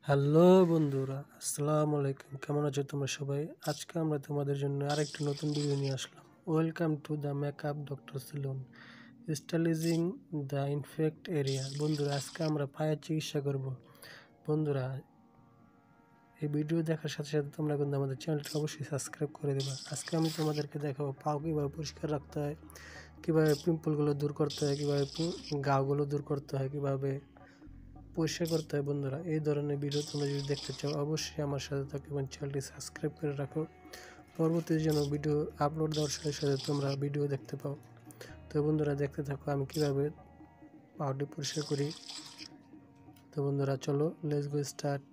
Hello বন্ধুরা, আসসালামু আলাইকুম। কেমন আছো তোমরা সবাই? আজকে আমরা তোমাদের জন্য আরেকটা নতুন ভিডিও নিয়ে আসলাম। Welcome to the makeup doctor salon stylising the infect area. বন্ধুরা, আজকে আমরা পায়ের চিকিৎসা করব। বন্ধুরা, এই ভিডিও দেখার সাথে সাথে তোমরা কিন্তু আমাদের চ্যানেলটা অবশ্যই সাবস্ক্রাইব করে দেবা। আজকে আমি তোমাদেরকে দেখাবো পাও কীভাবে পরিষ্কার রাখতে হয়, কীভাবে পিম্পলগুলো দূর করতে হয়, কীভাবে ঘাগুলো দূর করতে হয়, কীভাবে পরিষ্কার করতে হয়। বন্ধুরা, এই ধরনের ভিডিও তোমরা যদি দেখতে চাও অবশ্যই আমার সাথে থাকো এবং চ্যানেলটি সাবস্ক্রাইব করে রাখো। পরবর্তীতে যেন ভিডিও আপলোড দেওয়ার সাথে সাথে তোমরা ভিডিও দেখতে পাও। তো বন্ধুরা, দেখতে থাকো আমি কিভাবে পাউডার পরিষ্কার করি। তো বন্ধুরা, চলো লেটস গো স্টার্ট।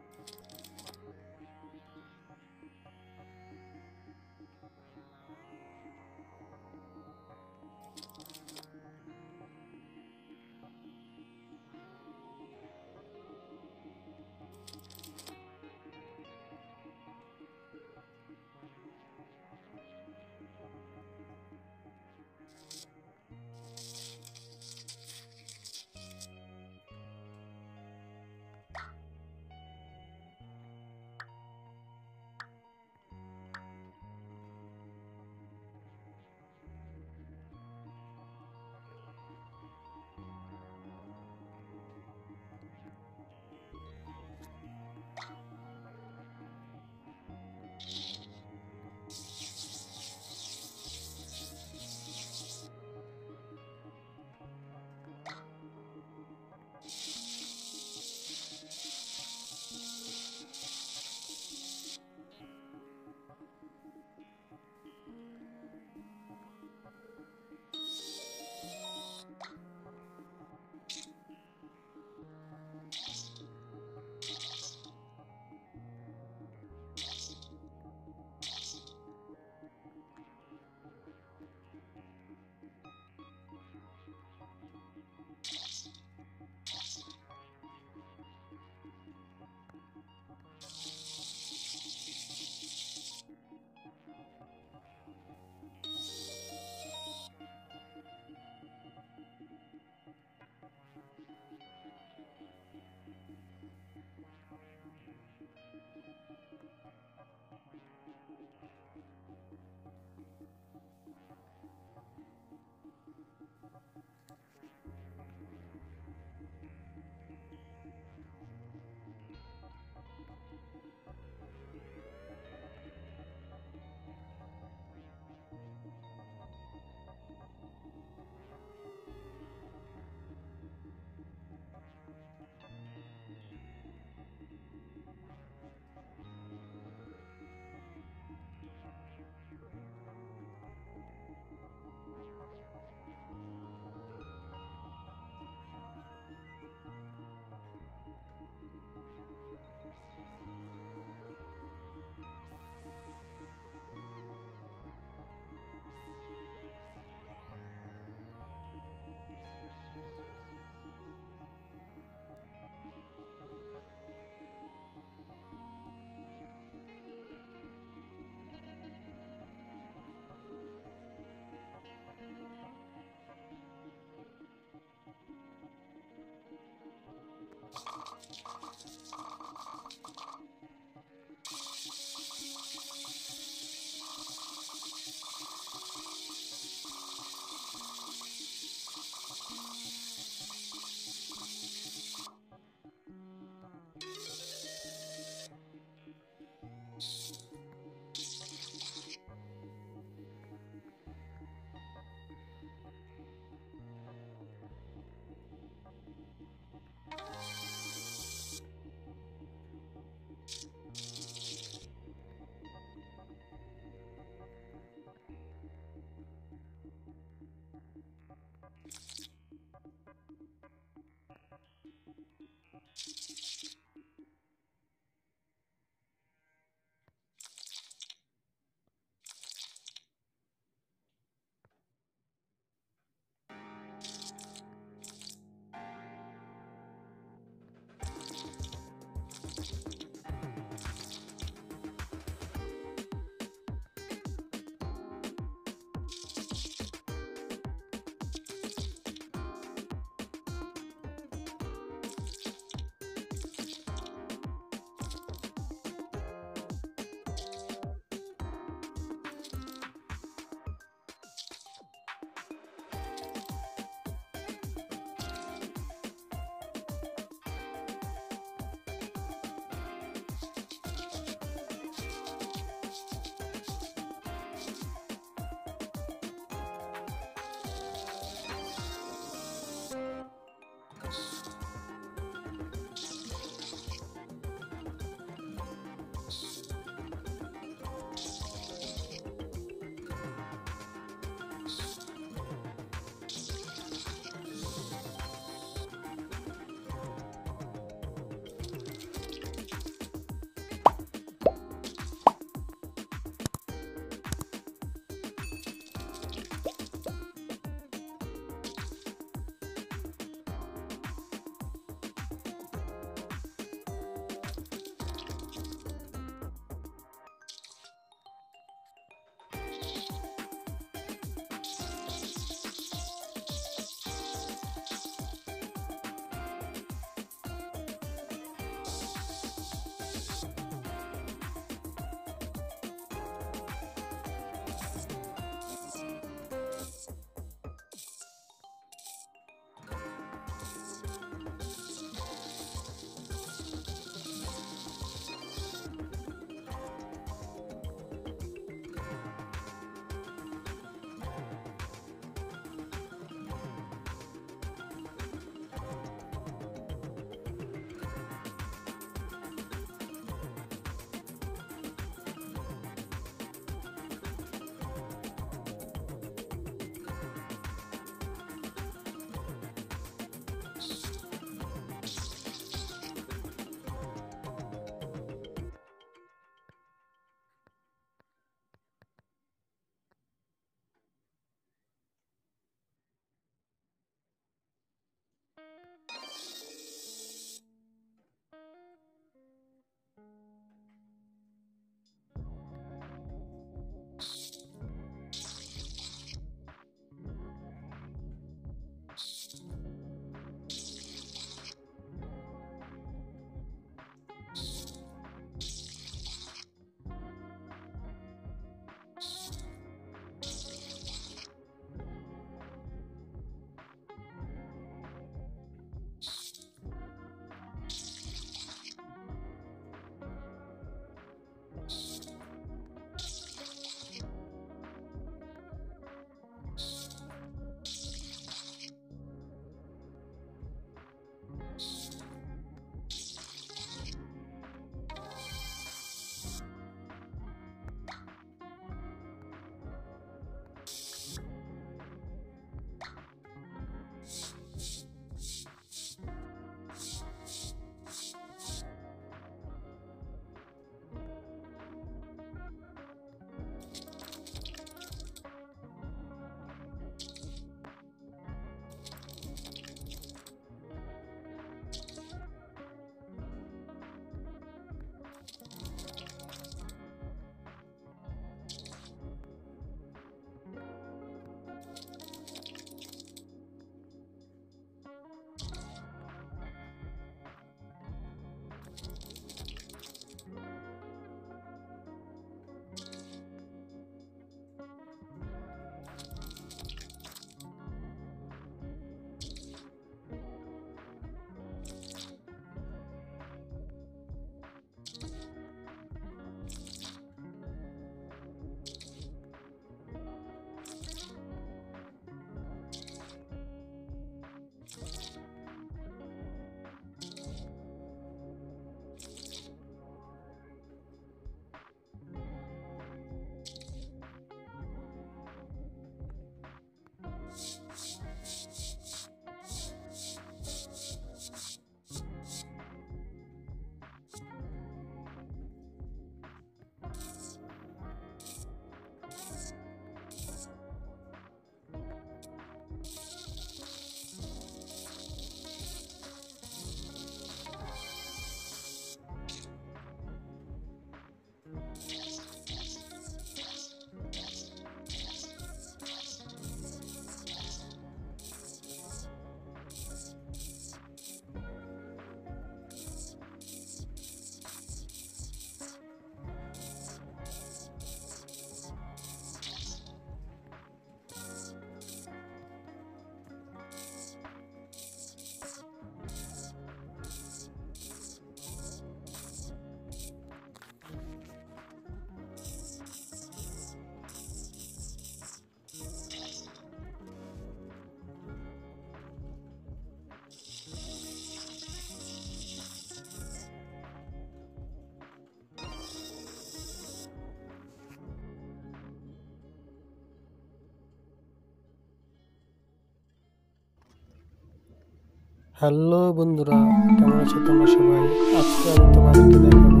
হ্যালো বন্ধুরা, কেমন আছো তোমরা সবাই? আজকে আমি তোমাদেরকে দেখাবো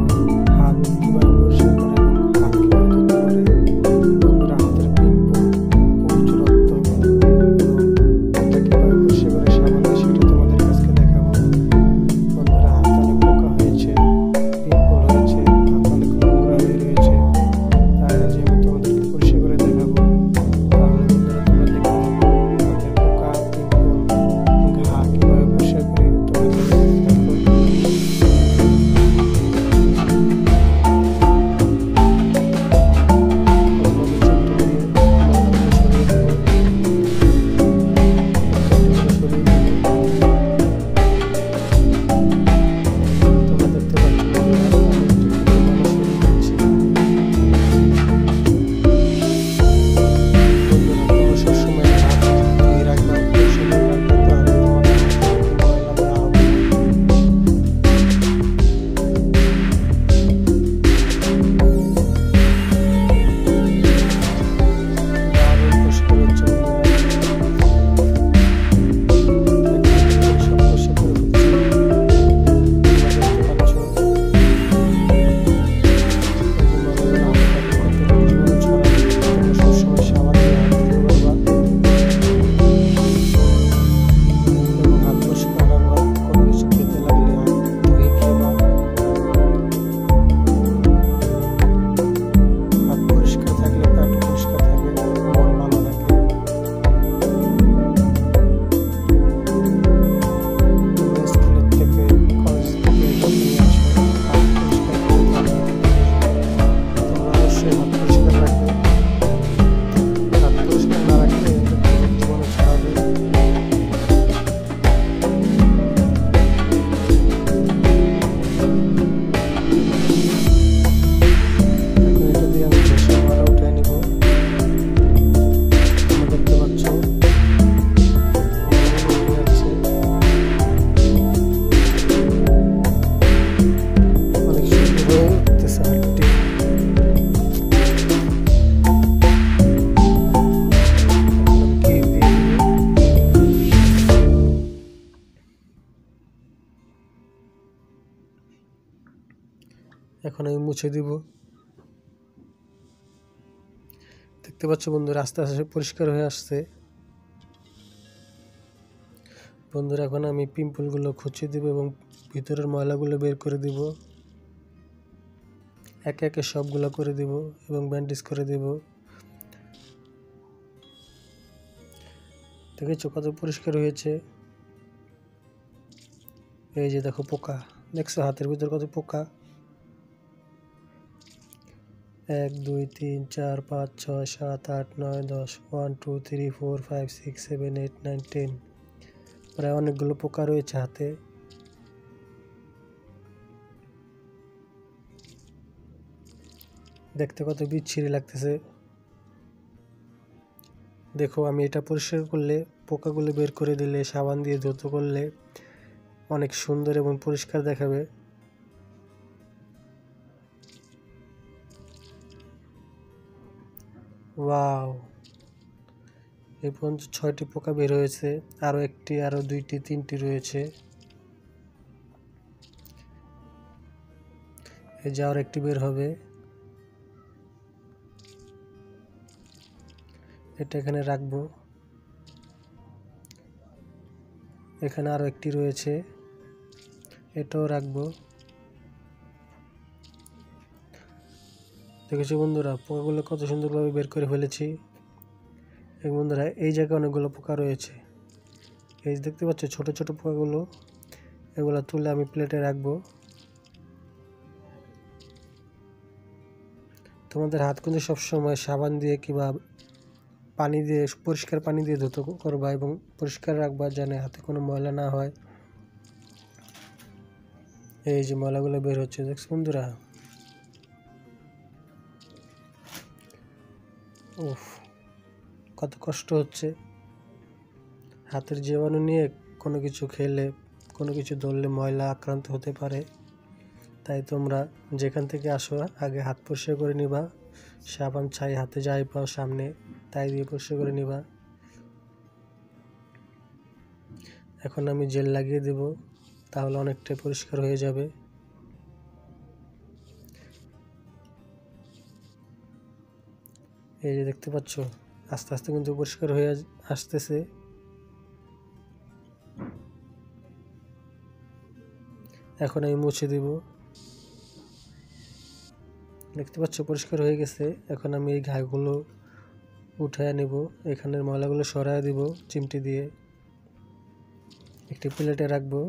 হাত কিভাবে পরিষ্কার করে এবং হাত কিভাবে ধুতে পারে। বন্ধুরা, হাতের পিম্পল, প্রচুর রক্ত এবং হাতটা কিভাবে পরিষ্কার করে সাবান দিয়ে সেটা তোমাদের আজকে দেখাবো। বন্ধুরা, হাত অনেক পোকা হয়েছে, পিম্পল হয়েছে, হাত অনেক নোংরা হয়ে রয়েছে, তাই আজ আমি তোমাদেরকে পরিষ্কার করে দেখাবো। তাহলে বন্ধুরা, তোমরা দেখতে থাকো হাতের পোকা, পিম্পল, ঘা কিভাবে পরিষ্কার করে তোমাদের দেখো। এখন আমি মুছে দিব। দেখতে পাচ্ছ বন্ধুরা আস্তে আস্তে পরিষ্কার হয়ে আসছে। বন্ধুরা এখন আমি পিম্পলগুলো খুঁচিয়ে দিব এবং ভিতরের ময়লাগুলো বের করে দিব। একে একে সবগুলো করে দিব এবং ব্যান্ডেজ করে দিব। দেখেছো কত পরিষ্কার হয়েছে। এই যে দেখো পোকা, দেখছো হাতের ভিতর কত পোকা। 1 2 3 4 5 6 7 8 9 10 1 2 3 4 5 6 7 8 9 10 প্রায় অনেকগুলো পোকা রয়েছে হাতে। দেখতে কত বিচ্ছিরি লাগতেছে। দেখো আমি এটা পরিষ্কার করলে, পোকাগুলো বের করে দিলে, সাবান দিয়ে ধৌত করলে অনেক সুন্দর এবং পরিষ্কার দেখাবে। ওয়াও, এই পর্যন্ত 6টি পোকা বের হয়েছে, আরো 1টি, আরো 2টি, 3টি রয়েছে। এই যে আর একটি বের হবে। এটা এখানে রাখবো। এখানে আরো একটি রয়েছে, এটাও রাখবো। দেখেছো বন্ধুরা পোকাগুলো কত সুন্দরভাবে বের করে ফেলেছি। এবং বন্ধুরা এই জায়গায় অনেকগুলো পোকা রয়েছে, এই দেখতে পাচ্ছ ছোট ছোট পোকাগুলো। এগুলো তুলে আমি প্লেটে রাখবো। তোমাদের হাত কিন্তু সবসময় সাবান দিয়ে কিংবা পানি দিয়ে, পরিষ্কার পানি দিয়ে ধৌত করবা এবং পরিষ্কার রাখবা যেন হাতে কোনো ময়লা না হয়। এই যে ময়লাগুলো বের হচ্ছে, দেখছো বন্ধুরা। উফ, কত কষ্ট হচ্ছে। হাতের জীবাণু নিয়ে কোনো কিছু খেলে, কোনো কিছু ধরলে ময়লা আক্রান্ত হতে পারে। তাই তোমরা যেখান থেকে আসো আগে হাত পরিষ্কার করে নিবা। সাবান ছাই হাতে যাই পাও সামনে তাই দিয়ে পরিষ্কার করে নিবা। এখন আমি জেল লাগিয়ে দেব, তাহলে অনেকটাই পরিষ্কার হয়ে যাবে। এই যে দেখতে পাচ্ছ আস্তে আস্তে কিন্তু পরিষ্কার হয়ে আসতেছে। এখন আমি মুছে দিব। দেখতে পাচ্ছ পরিষ্কার হয়ে গেছে। এখন আমি এই ঘাগুলো উঠায় নেব, এখানের ময়লাগুলো সরায় দিব চিমটি দিয়ে। একটি প্লেটে রাখবো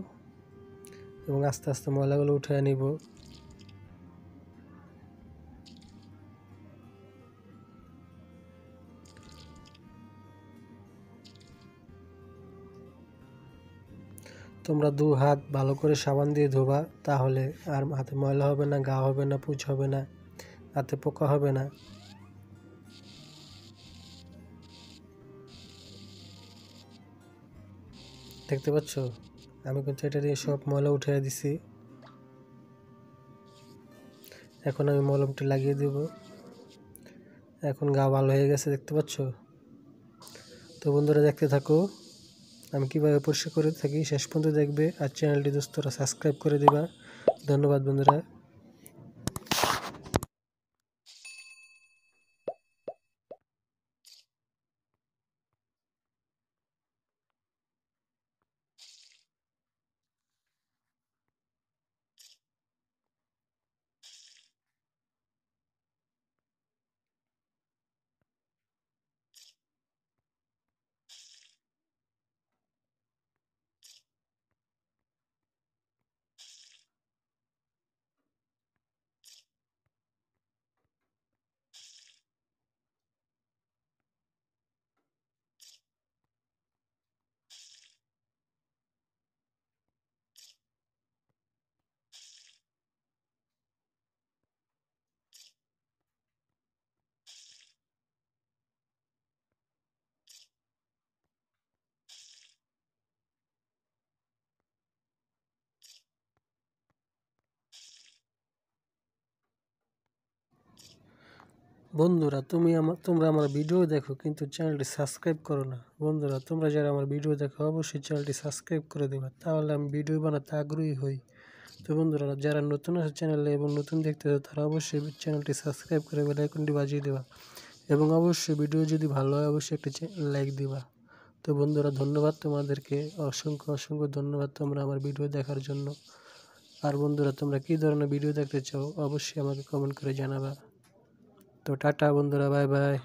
এবং আস্তে আস্তে ময়লাগুলো উঠায় নিব। তোমরা 2 হাত ভালো করে সাবান দিয়ে ধোবা, তাহলে আর হাতে ময়লা হবে না, গা হবে না, পুঁজ হবে না, হাতে পোকা হবে না। দেখতে পাচ্ছ আমি কিন্তু এটা দিয়ে সব ময়লা উঠিয়ে দিছি। এখন আমি মলমটি লাগিয়ে দেব। এখন গা ভালো হয়ে গেছে, দেখতে পাচ্ছ। তো বন্ধুরা দেখতে থাকো আমি কিভাবে পরিষ্কার করে থাকি, শেষ পর্যন্ত দেখবে। আর চ্যানেলটি দোস্তরা সাবস্ক্রাইব করে দিবা। ধন্যবাদ বন্ধুরা। বন্ধুরা তোমরা আমার ভিডিও দেখো কিন্তু চ্যানেলটি সাবস্ক্রাইব করো না। বন্ধুরা তোমরা যারা আমার ভিডিও দেখো অবশ্যই চ্যানেলটি সাবস্ক্রাইব করে দেবে, তাহলে আমি ভিডিও বানাতে আগ্রহী হই। তো বন্ধুরা, যারা নতুন আছে চ্যানেলে এবং নতুন দেখতেছে তারা অবশ্যই চ্যানেলটি সাবস্ক্রাইব করে বেল আইকনটি বাজিয়ে দেবা এবং অবশ্যই ভিডিও যদি ভালো হয় অবশ্যই একটি লাইক দিবা। তো বন্ধুরা, ধন্যবাদ তোমাদেরকে, অসংখ্য অসংখ্য ধন্যবাদ তোমরা আমার ভিডিও দেখার জন্য। আর বন্ধুরা, তোমরা কী ধরনের ভিডিও দেখতে চাও অবশ্যই আমাকে কমেন্ট করে জানাবা। তো টাটা বন্ধুরা, বাই বাই।